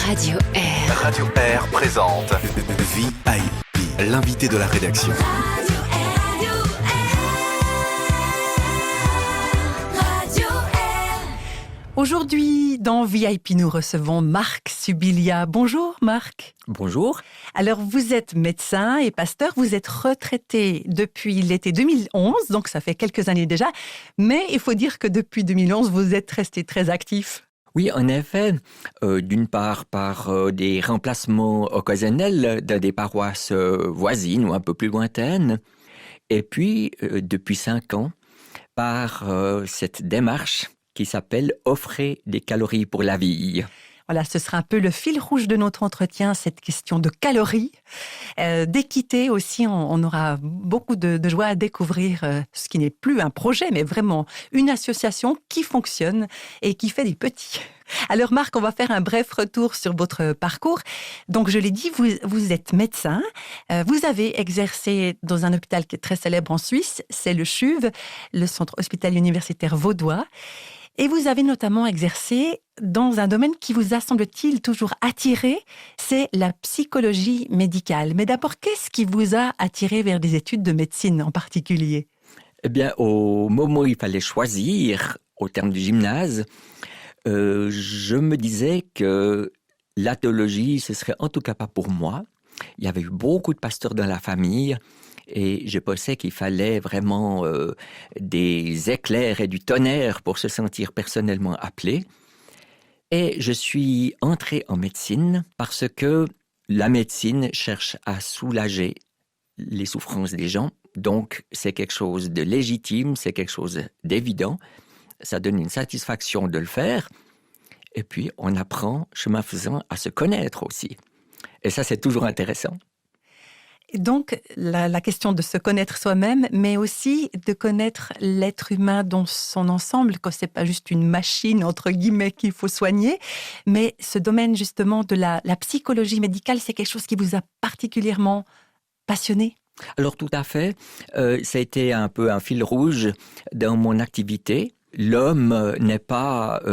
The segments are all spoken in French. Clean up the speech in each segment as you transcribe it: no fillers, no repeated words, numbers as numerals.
Radio Air. Radio Air présente VIP, l'invité de la rédaction. Aujourd'hui, dans VIP, nous recevons Marc Subilia. Bonjour Marc. Bonjour. Alors, vous êtes médecin et pasteur, vous êtes retraité depuis l'été 2011, donc ça fait quelques années déjà, mais il faut dire que depuis 2011, vous êtes resté très actif. Oui, en effet, d'une part par des remplacements occasionnels dans des paroisses voisines ou un peu plus lointaines, et puis depuis 5 ans, par cette démarche qui s'appelle « Offrer des calories pour la vie ». Voilà, ce sera un peu le fil rouge de notre entretien, cette question de calories, d'équité aussi. On aura beaucoup de joie à découvrir ce qui n'est plus un projet, mais vraiment une association qui fonctionne et qui fait des petits. Alors Marc, on va faire un bref retour sur votre parcours. Donc je l'ai dit, vous êtes médecin, vous avez exercé dans un hôpital qui est très célèbre en Suisse, c'est le CHUV, le Centre hospitalier universitaire vaudois. Et vous avez notamment exercé dans un domaine qui vous a, semble-t-il, toujours attiré, c'est la psychologie médicale. Mais d'abord, qu'est-ce qui vous a attiré vers des études de médecine en particulier ? Eh bien, au moment où il fallait choisir, au terme du gymnase, je me disais que la théologie, ce serait en tout cas pas pour moi. Il y avait eu beaucoup de pasteurs dans la famille. Et je pensais qu'il fallait vraiment des éclairs et du tonnerre pour se sentir personnellement appelé. Et je suis entré en médecine parce que la médecine cherche à soulager les souffrances des gens. Donc, c'est quelque chose de légitime, c'est quelque chose d'évident. Ça donne une satisfaction de le faire. Et puis, on apprend, chemin faisant, à se connaître aussi. Et ça, c'est toujours intéressant. Donc, la question de se connaître soi-même, mais aussi de connaître l'être humain dans son ensemble, que ce n'est pas juste une machine, entre guillemets, qu'il faut soigner, mais ce domaine justement de la psychologie médicale, c'est quelque chose qui vous a particulièrement passionné ? Alors tout à fait, ça a été un peu un fil rouge dans mon activité. L'homme n'est pas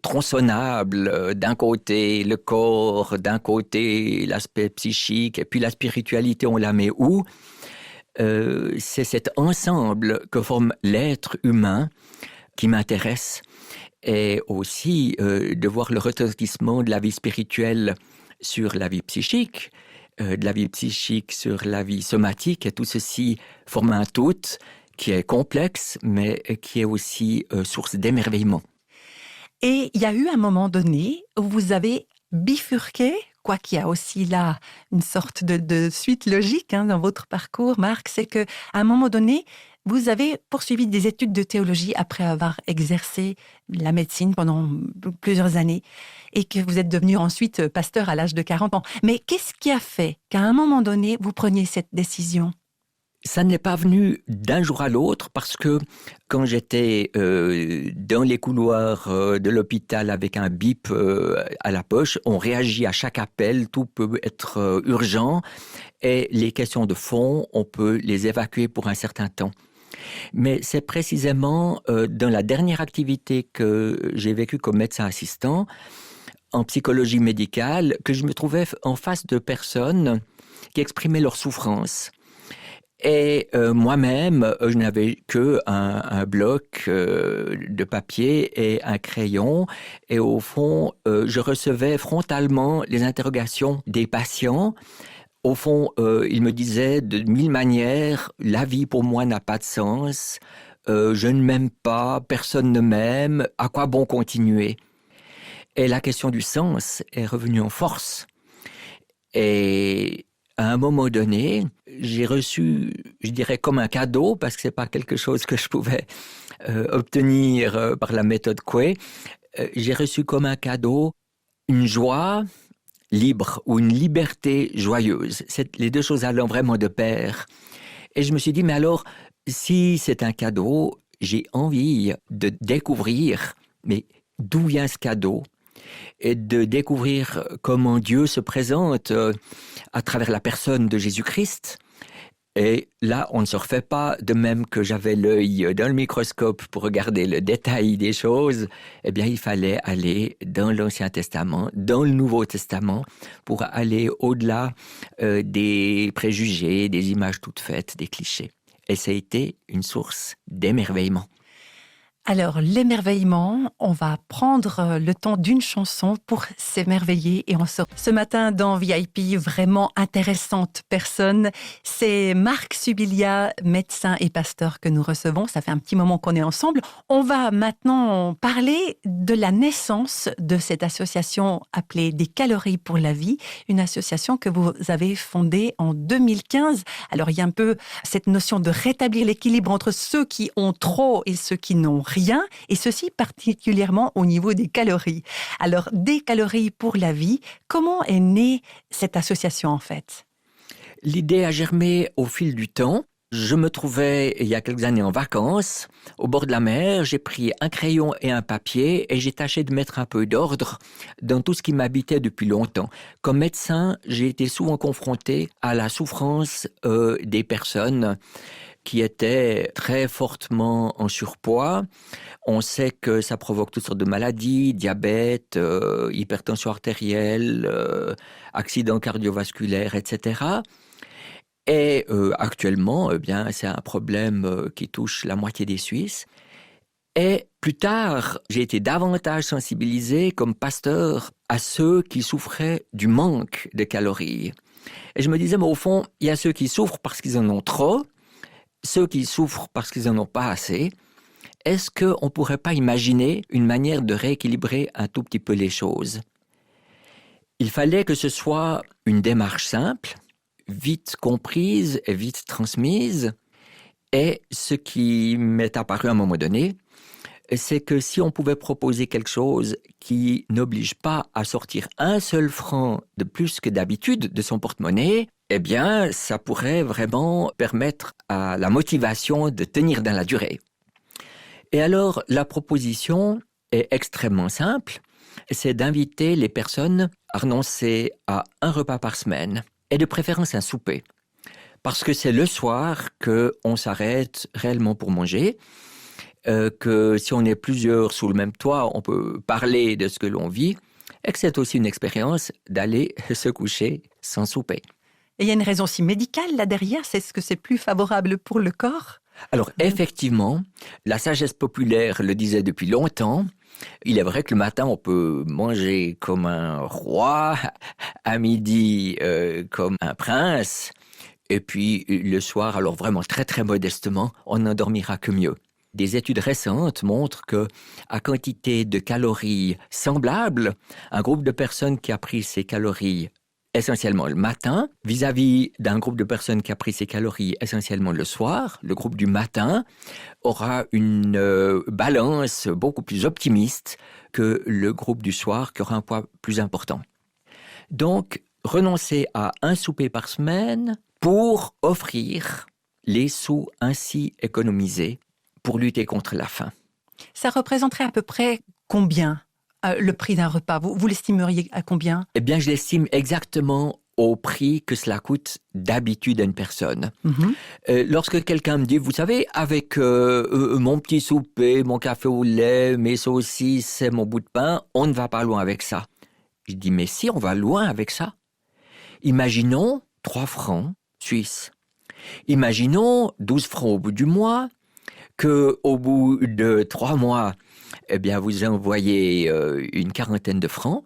tronçonnable, d'un côté le corps, d'un côté l'aspect psychique, et puis la spiritualité, on la met où ? C'est cet ensemble que forme l'être humain qui m'intéresse, et aussi de voir le retentissement de la vie spirituelle sur la vie psychique, de la vie psychique sur la vie somatique, et tout ceci forme un tout qui est complexe, mais qui est aussi source d'émerveillement. Et il y a eu un moment donné où vous avez bifurqué, quoi qu'il y a aussi là une sorte de suite logique dans votre parcours, Marc, c'est qu'à un moment donné, vous avez poursuivi des études de théologie après avoir exercé la médecine pendant plusieurs années et que vous êtes devenu ensuite pasteur à l'âge de 40 ans. Mais qu'est-ce qui a fait qu'à un moment donné, vous preniez cette décision ? Ça n'est pas venu d'un jour à l'autre parce que quand j'étais dans les couloirs de l'hôpital avec un bip à la poche, on réagit à chaque appel, tout peut être urgent et les questions de fond, on peut les évacuer pour un certain temps. Mais c'est précisément dans la dernière activité que j'ai vécue comme médecin assistant en psychologie médicale que je me trouvais en face de personnes qui exprimaient leur souffrance. Et moi-même, je n'avais qu'un bloc de papier et un crayon. Et au fond, je recevais frontalement les interrogations des patients. Au fond, ils me disaient de 1000 manières, la vie pour moi n'a pas de sens, je ne m'aime pas, personne ne m'aime, à quoi bon continuer ? Et la question du sens est revenue en force. Et à un moment donné, j'ai reçu, je dirais comme un cadeau, parce que c'est pas quelque chose que je pouvais obtenir par la méthode Coué, j'ai reçu comme un cadeau une joie libre ou une liberté joyeuse. Les deux choses allant vraiment de pair. Et je me suis dit, mais alors, si c'est un cadeau, j'ai envie de découvrir, mais d'où vient ce cadeau ? Et de découvrir comment Dieu se présente à travers la personne de Jésus-Christ Et là, on ne se refait pas, de même que j'avais l'œil dans le microscope pour regarder le détail des choses, eh bien, il fallait aller dans l'Ancien Testament, dans le Nouveau Testament, pour aller au-delà des préjugés, des images toutes faites, des clichés. Et ça a été une source d'émerveillement. Alors, l'émerveillement, on va prendre le temps d'une chanson pour s'émerveiller et on sort. Ce matin dans VIP, vraiment intéressante personne, c'est Marc Subilia, médecin et pasteur que nous recevons. Ça fait un petit moment qu'on est ensemble. On va maintenant parler de la naissance de cette association appelée Des Calories pour la Vie, une association que vous avez fondée en 2015. Alors, il y a un peu cette notion de rétablir l'équilibre entre ceux qui ont trop et ceux qui n'ont rien, et ceci particulièrement au niveau des calories. Alors, Des Calories pour la Vie, comment est née cette association en fait ? L'idée a germé au fil du temps. Je me trouvais il y a quelques années en vacances, au bord de la mer. J'ai pris un crayon et un papier et j'ai tâché de mettre un peu d'ordre dans tout ce qui m'habitait depuis longtemps. Comme médecin, j'ai été souvent confronté à la souffrance des personnes qui étaient très fortement en surpoids. On sait que ça provoque toutes sortes de maladies, diabète, hypertension artérielle, accidents cardiovasculaires, etc. Et actuellement, eh bien, c'est un problème qui touche la moitié des Suisses. Et plus tard, j'ai été davantage sensibilisé comme pasteur à ceux qui souffraient du manque de calories. Et je me disais, mais au fond, il y a ceux qui souffrent parce qu'ils en ont trop, ceux qui souffrent parce qu'ils n'en ont pas assez. Est-ce qu'on ne pourrait pas imaginer une manière de rééquilibrer un tout petit peu les choses ? Il fallait que ce soit une démarche simple, vite comprise et vite transmise. Et ce qui m'est apparu à un moment donné, c'est que si on pouvait proposer quelque chose qui n'oblige pas à sortir un seul franc de plus que d'habitude de son porte-monnaie, eh bien, ça pourrait vraiment permettre à la motivation de tenir dans la durée. Et alors, la proposition est extrêmement simple, c'est d'inviter les personnes à renoncer à un repas par semaine, et de préférence un souper. Parce que c'est le soir qu'on s'arrête réellement pour manger, que si on est plusieurs sous le même toit, on peut parler de ce que l'on vit, et que c'est aussi une expérience d'aller se coucher sans souper. Et il y a une raison aussi médicale là derrière, c'est ce que c'est plus favorable pour le corps ? Alors effectivement, la sagesse populaire le disait depuis longtemps. Il est vrai que le matin, on peut manger comme un roi, à midi comme un prince, et puis le soir, alors vraiment très très modestement, on n'en dormira que mieux. Des études récentes montrent que, à quantité de calories semblables, un groupe de personnes qui a pris ces calories essentiellement le matin, vis-à-vis d'un groupe de personnes qui a pris ces calories essentiellement le soir, le groupe du matin aura une balance beaucoup plus optimiste que le groupe du soir qui aura un poids plus important. Donc, renoncer à un souper par semaine pour offrir les sous ainsi économisés pour lutter contre la faim. Ça représenterait à peu près combien le prix d'un repas ? Vous l'estimeriez à combien ? Eh bien, je l'estime exactement au prix que cela coûte d'habitude à une personne. Lorsque quelqu'un me dit, vous savez, avec mon petit souper, mon café au lait, mes saucisses et mon bout de pain, on ne va pas loin avec ça. Je dis, mais si, on va loin avec ça. Imaginons 3 francs suisses. Imaginons 12 francs au bout du mois, qu'au bout de 3 mois, eh bien, vous envoyez une quarantaine de francs.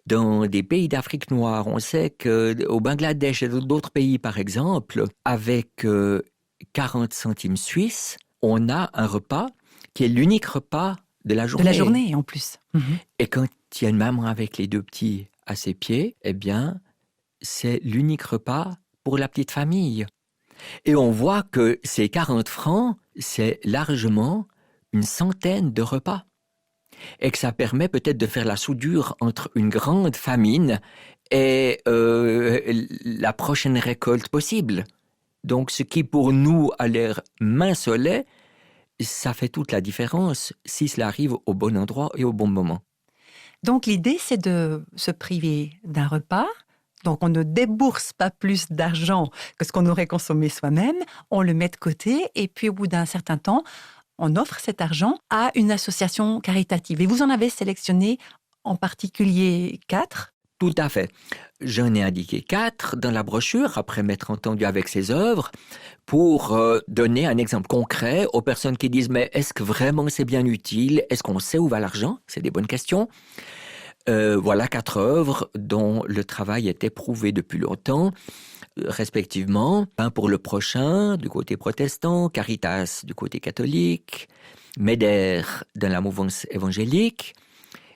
Dans des pays d'Afrique noire, on sait qu'au Bangladesh et d'autres pays, par exemple, avec 40 centimes suisses, on a un repas qui est l'unique repas de la journée. De la journée, en plus. Et quand il y a une maman avec les 2 petits à ses pieds, eh bien, c'est l'unique repas pour la petite famille. Et on voit que ces 40 francs, c'est largement une centaine de repas. Et que ça permet peut-être de faire la soudure entre une grande famine et la prochaine récolte possible. Donc ce qui pour nous a l'air mincelet, ça fait toute la différence si cela arrive au bon endroit et au bon moment. Donc l'idée, c'est de se priver d'un repas Donc, on ne débourse pas plus d'argent que ce qu'on aurait consommé soi-même. On le met de côté et puis au bout d'un certain temps, on offre cet argent à une association caritative. Et vous en avez sélectionné en particulier 4. Tout à fait. J'en ai indiqué 4 dans la brochure, après m'être entendu avec ces œuvres, pour donner un exemple concret aux personnes qui disent « Mais est-ce que vraiment c'est bien utile? Est-ce qu'on sait où va l'argent ?» C'est des bonnes questions. Voilà 4 œuvres dont le travail est éprouvé depuis longtemps, respectivement Pain pour le prochain du côté protestant, Caritas du côté catholique, MEDER dans la mouvance évangélique,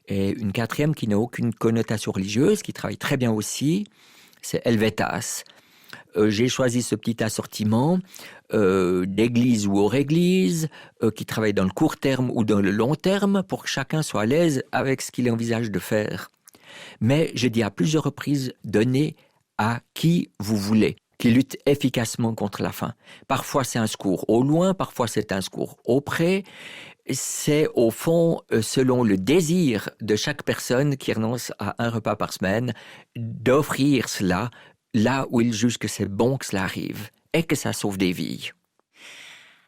et une 4e qui n'a aucune connotation religieuse, qui travaille très bien aussi, c'est Helvetas. J'ai choisi ce petit assortiment d'église ou hors église, qui travaille dans le court terme ou dans le long terme, pour que chacun soit à l'aise avec ce qu'il envisage de faire. Mais je dis à plusieurs reprises, donnez à qui vous voulez, qui lutte efficacement contre la faim. Parfois c'est un secours au loin, parfois c'est un secours auprès. C'est au fond, selon le désir de chaque personne qui renonce à un repas par semaine, d'offrir cela là où il juge que c'est bon que cela arrive et que ça sauve des vies.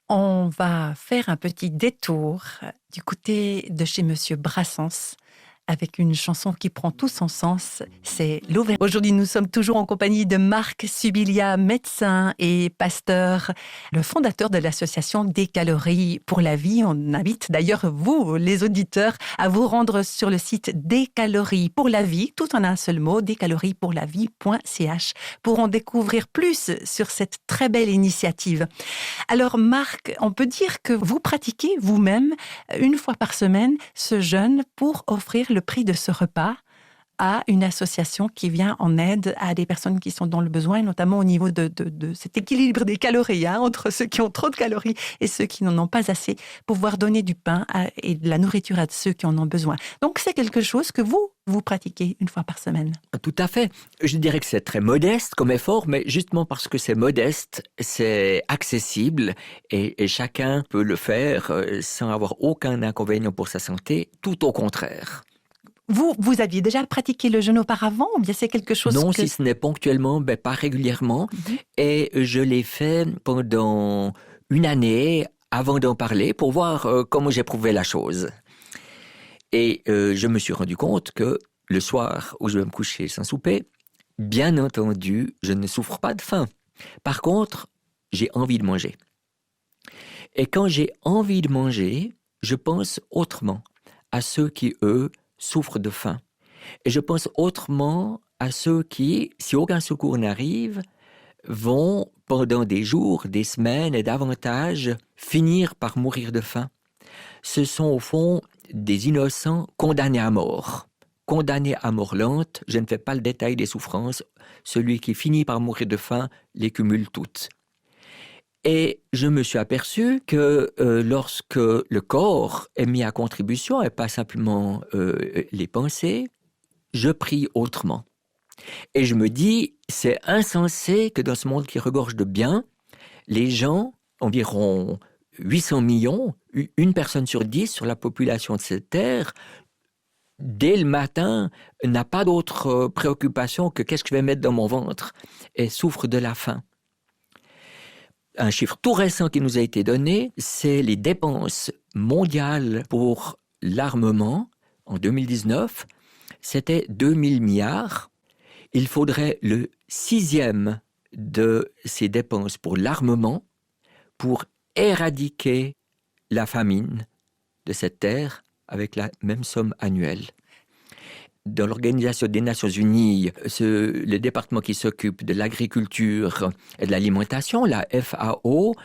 On va faire un petit détour du côté de chez Monsieur Brassens avec une chanson qui prend tout son sens, c'est l'Auvergne. Aujourd'hui, nous sommes toujours en compagnie de Marc Subilia, médecin et pasteur, le fondateur de l'association Des Calories pour la Vie. On invite d'ailleurs vous, les auditeurs, à vous rendre sur le site Des Calories pour la Vie, tout en un seul mot, descaloriespourlavie.ch, pour en découvrir plus sur cette très belle initiative. Alors Marc, on peut dire que vous pratiquez vous-même, une fois par semaine, ce jeûne pour offrir le prix de ce repas à une association qui vient en aide à des personnes qui sont dans le besoin, notamment au niveau de cet équilibre des calories, entre ceux qui ont trop de calories et ceux qui n'en ont pas assez, pour pouvoir donner du pain et de la nourriture à ceux qui en ont besoin. Donc c'est quelque chose que vous pratiquez une fois par semaine. Tout à fait. Je dirais que c'est très modeste comme effort, mais justement parce que c'est modeste, c'est accessible et chacun peut le faire sans avoir aucun inconvénient pour sa santé, tout au contraire. Vous aviez déjà pratiqué le jeûne auparavant ou bien c'est quelque chose Non, si ce n'est ponctuellement, pas régulièrement. Et je l'ai fait pendant une année avant d'en parler pour voir comment j'éprouvais la chose. Et je me suis rendu compte que le soir où je vais me coucher sans souper, bien entendu, je ne souffre pas de faim. Par contre, j'ai envie de manger. Et quand j'ai envie de manger, je pense autrement à ceux qui, eux, souffrent de faim. Et je pense autrement à ceux qui, si aucun secours n'arrive, vont pendant des jours, des semaines et davantage finir par mourir de faim. Ce sont au fond des innocents condamnés à mort. Condamnés à mort lente, je ne fais pas le détail des souffrances, celui qui finit par mourir de faim les cumule toutes. Et je me suis aperçu que lorsque le corps est mis à contribution et pas simplement les pensées, je prie autrement. Et je me dis, c'est insensé que dans ce monde qui regorge de biens, les gens, environ 800 millions, une personne sur 10 sur la population de cette terre, dès le matin, n'a pas d'autre préoccupation que qu'est-ce que je vais mettre dans mon ventre et souffre de la faim. Un chiffre tout récent qui nous a été donné, c'est les dépenses mondiales pour l'armement en 2019. C'était 2000 milliards. Il faudrait le 6e de ces dépenses pour l'armement pour éradiquer la famine de cette terre avec la même somme annuelle. Dans l'Organisation des Nations Unies, le département qui s'occupe de l'agriculture et de l'alimentation, la FAO,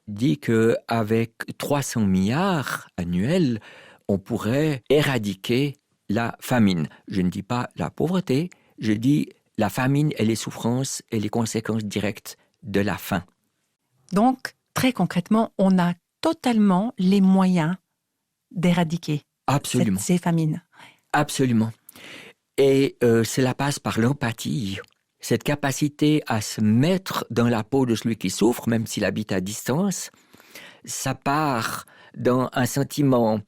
dit qu'avec 300 milliards annuels, on pourrait éradiquer la famine. Je ne dis pas la pauvreté, je dis la famine et les souffrances et les conséquences directes de la faim. Donc, très concrètement, on a totalement les moyens d'éradiquer ces famines. Absolument. Et cela passe par l'empathie, cette capacité à se mettre dans la peau de celui qui souffre, même s'il habite à distance. Ça part dans un sentiment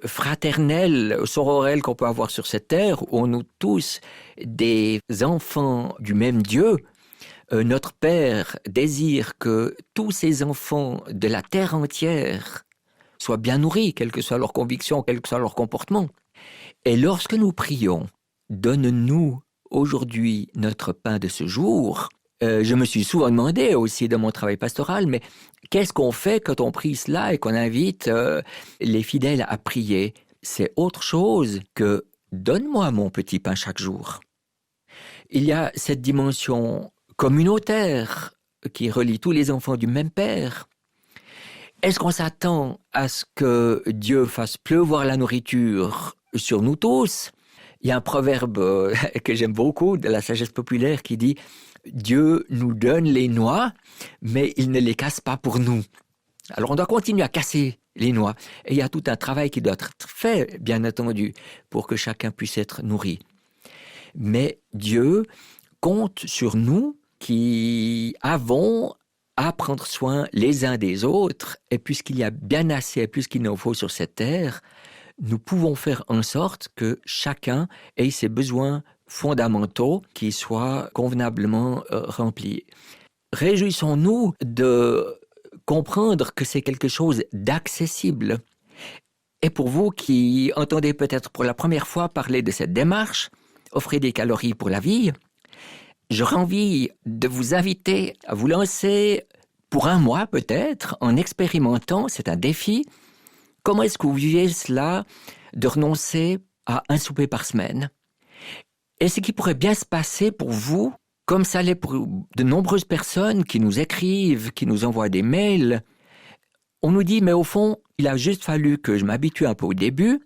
fraternel, sororel qu'on peut avoir sur cette terre, où on est tous des enfants du même Dieu. Notre Père désire que tous ces enfants de la terre entière soient bien nourris, quelles que soient leurs convictions, quel que soit leur comportement. Et lorsque nous prions, donne-nous aujourd'hui notre pain de ce jour, je me suis souvent demandé aussi dans mon travail pastoral, mais qu'est-ce qu'on fait quand on prie cela et qu'on invite les fidèles à prier? C'est autre chose que « donne-moi mon petit pain chaque jour ». Il y a cette dimension communautaire qui relie tous les enfants du même Père. Est-ce qu'on s'attend à ce que Dieu fasse pleuvoir la nourriture sur nous tous? Il y a un proverbe que j'aime beaucoup de la sagesse populaire qui dit « Dieu nous donne les noix, mais il ne les casse pas pour nous ». Alors on doit continuer à casser les noix. Et il y a tout un travail qui doit être fait, bien entendu, pour que chacun puisse être nourri. Mais Dieu compte sur nous qui avons à prendre soin les uns des autres, et puisqu'il y a bien assez et plus qu'il n'en faut sur cette terre, nous pouvons faire en sorte que chacun ait ses besoins fondamentaux qui soient convenablement remplis. Réjouissons-nous de comprendre que c'est quelque chose d'accessible. Et pour vous qui entendez peut-être pour la première fois parler de cette démarche, offrez des calories pour la vie, j'aurais envie de vous inviter à vous lancer pour un mois peut-être en expérimentant, c'est un défi. Comment est-ce que vous vivez cela de renoncer à un souper par semaine? Et ce qui pourrait bien se passer pour vous, comme ça l'est pour de nombreuses personnes qui nous écrivent, qui nous envoient des mails, on nous dit, mais au fond, il a juste fallu que je m'habitue un peu au début,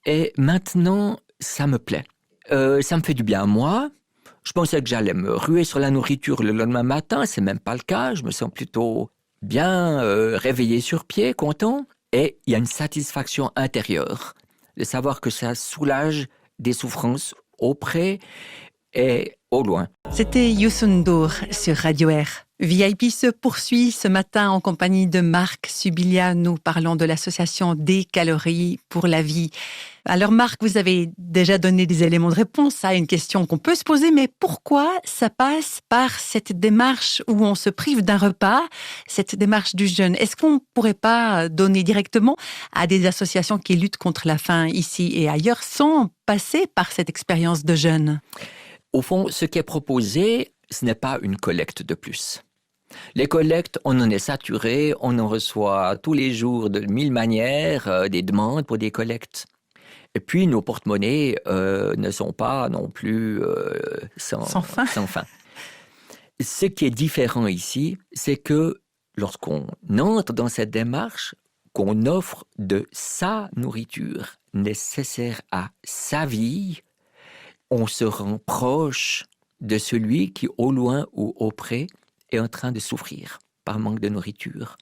et maintenant, ça me plaît. Ça me fait du bien à moi. Je pensais que j'allais me ruer sur la nourriture le lendemain matin, c'est même pas le cas. Je me sens plutôt bien réveillé sur pied, content. Et il y a une satisfaction intérieure de savoir que ça soulage des souffrances auprès et au loin. C'était Youssou N'Dour sur Radio Air. VIP se poursuit ce matin en compagnie de Marc Subilia. Nous parlons de l'association Des calories pour la vie. Alors Marc, vous avez déjà donné des éléments de réponse à une question qu'on peut se poser, mais pourquoi ça passe par cette démarche où on se prive d'un repas, cette démarche du jeûne? Est-ce qu'on ne pourrait pas donner directement à des associations qui luttent contre la faim ici et ailleurs sans passer par cette expérience de jeûne? Au fond, ce qui est proposé, ce n'est pas une collecte de plus. Les collectes, on en est saturé, on en reçoit tous les jours de 1000 manières, des demandes pour des collectes. Et puis, nos porte-monnaies ne sont pas non plus sans fin. Ce qui est différent ici, c'est que lorsqu'on entre dans cette démarche, qu'on offre de sa nourriture nécessaire à sa vie, on se rend proche de celui qui, au loin ou auprès, est en train de souffrir par manque de nourriture.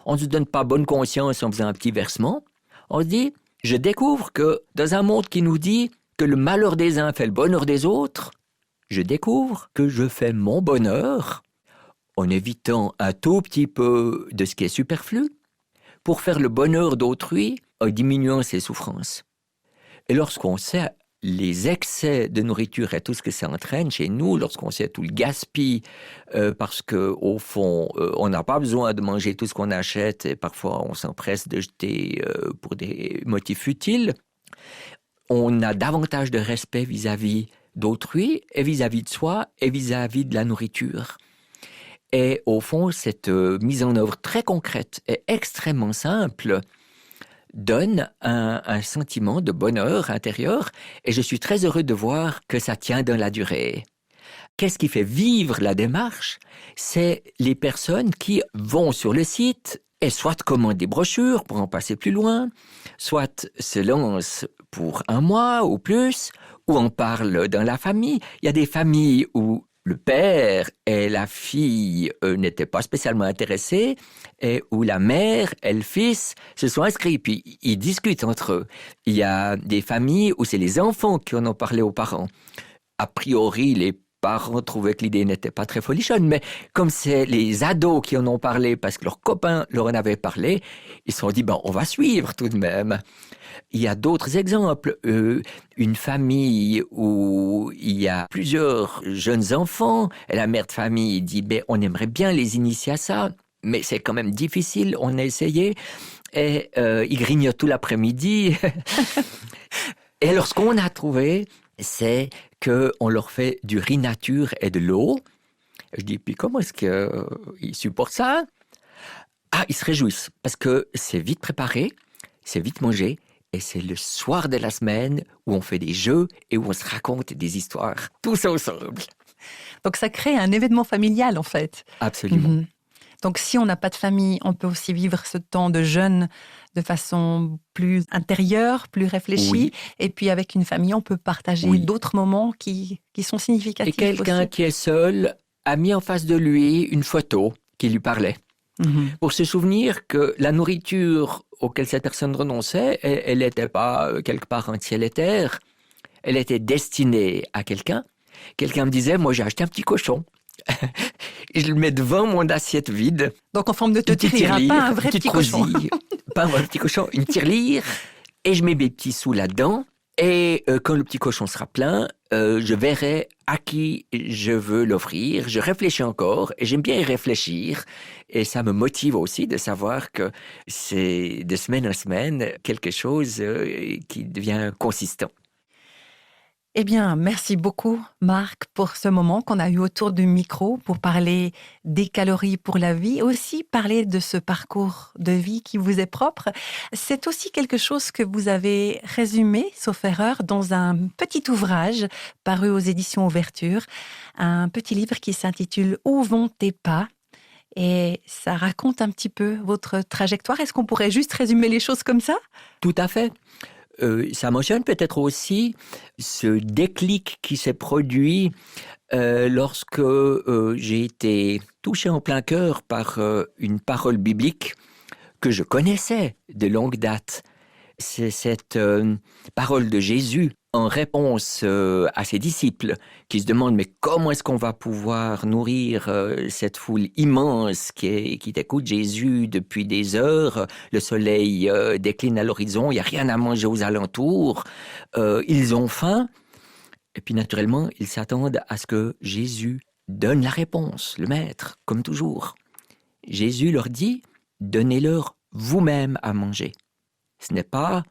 On ne se donne pas bonne conscience en faisant un petit versement. On se dit, je découvre que dans un monde qui nous dit que le malheur des uns fait le bonheur des autres, je découvre que je fais mon bonheur en évitant un tout petit peu de ce qui est superflu pour faire le bonheur d'autrui en diminuant ses souffrances. Et lorsqu'on sait les excès de nourriture et tout ce que ça entraîne chez nous, lorsqu'on sait tout le gaspille, parce qu'au fond, on n'a pas besoin de manger tout ce qu'on achète et parfois on s'empresse de jeter pour des motifs futiles, on a davantage de respect vis-à-vis d'autrui et vis-à-vis de soi et vis-à-vis de la nourriture. Et au fond, cette mise en œuvre très concrète et extrêmement simple donne un sentiment de bonheur intérieur et je suis très heureux de voir que ça tient dans la durée. Qu'est-ce qui fait vivre la démarche? C'est les personnes qui vont sur le site et soit commandent des brochures pour en passer plus loin, soit se lancent pour un mois ou plus, ou en parlent dans la famille. Il y a des familles où le père et la fille n'étaient pas spécialement intéressés et où la mère et le fils se sont inscrits, puis ils discutent entre eux. Il y a des familles où c'est les enfants qui en ont parlé aux parents. A priori, les parents trouvaient que l'idée n'était pas très folichonne, mais comme c'est les ados qui en ont parlé parce que leurs copains leur en avaient parlé, ils se sont dit, on va suivre tout de même. Il y a d'autres exemples. Une famille où il y a plusieurs jeunes enfants, et la mère de famille dit, on aimerait bien les initier à ça, mais c'est quand même difficile, on a essayé. Et ils grignotent tout l'après-midi. Et alors, ce qu'on a trouvé, c'est qu'on leur fait du riz nature et de l'eau. Je dis, puis comment est-ce qu'ils supportent ça? Ah, ils se réjouissent, parce que c'est vite préparé, c'est vite mangé, et c'est le soir de la semaine où on fait des jeux et où on se raconte des histoires, tous ensemble. Donc ça crée un événement familial en fait. Absolument. Mhm. Donc si on n'a pas de famille, on peut aussi vivre ce temps de jeûne de façon plus intérieure, plus réfléchie. Oui. Et puis avec une famille, on peut partager d'autres moments qui sont significatifs. Et quelqu'un aussi. qui est seul a mis en face de lui une photo qui lui parlait. Pour se souvenir que la nourriture auquel cette personne renonçait, elle n'était pas quelque part un ciel et terre, elle était destinée à quelqu'un. Quelqu'un me disait, moi j'ai acheté un petit cochon, et je le mets devant mon assiette vide. Donc en forme de tirelire, pas un vrai petit cochon. Pas un vrai petit cochon, une tirelire, et je mets mes petits sous là-dedans. Et quand le petit cochon sera plein, je verrai à qui je veux l'offrir. Je réfléchis encore et j'aime bien y réfléchir. Et ça me motive aussi de savoir que c'est de semaine en semaine quelque chose qui devient consistant. Eh bien, merci beaucoup, Marc, pour ce moment qu'on a eu autour du micro pour parler des calories pour la vie, aussi parler de ce parcours de vie qui vous est propre. C'est aussi quelque chose que vous avez résumé, sauf erreur, dans un petit ouvrage paru aux éditions Ouverture, un petit livre qui s'intitule « Où vont tes pas ?» Et ça raconte un petit peu votre trajectoire. Est-ce qu'on pourrait juste résumer les choses comme ça? Tout à fait. Ça mentionne peut-être aussi ce déclic qui s'est produit lorsque j'ai été touché en plein cœur par une parole biblique que je connaissais de longue date. C'est cette parole de Jésus en réponse à ses disciples qui se demandent mais comment est-ce qu'on va pouvoir nourrir cette foule immense qui t'écoute Jésus depuis des heures, le soleil décline à l'horizon, il n'y a rien à manger aux alentours, ils ont faim et puis naturellement ils s'attendent à ce que Jésus donne la réponse, le maître, comme toujours. Jésus leur dit, donnez-leur vous-même à manger. Ce n'est pas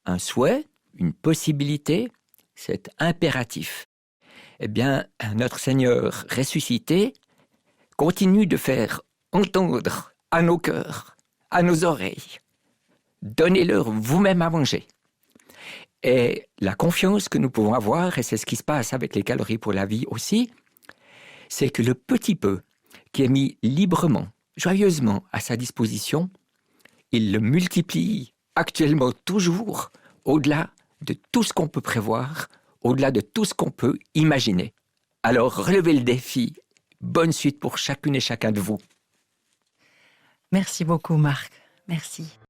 un souhait, une possibilité, c'est impératif. Eh bien, notre Seigneur ressuscité continue de faire entendre à nos cœurs, à nos oreilles, donnez-leur vous-même à manger. Et la confiance que nous pouvons avoir, et c'est ce qui se passe avec les calories pour la vie aussi, c'est que le petit peu qui est mis librement, joyeusement à sa disposition, il le multiplie actuellement toujours au-delà de tout ce qu'on peut prévoir, au-delà de tout ce qu'on peut imaginer. Alors relevez le défi. Bonne suite pour chacune et chacun de vous. Merci beaucoup, Marc. Merci.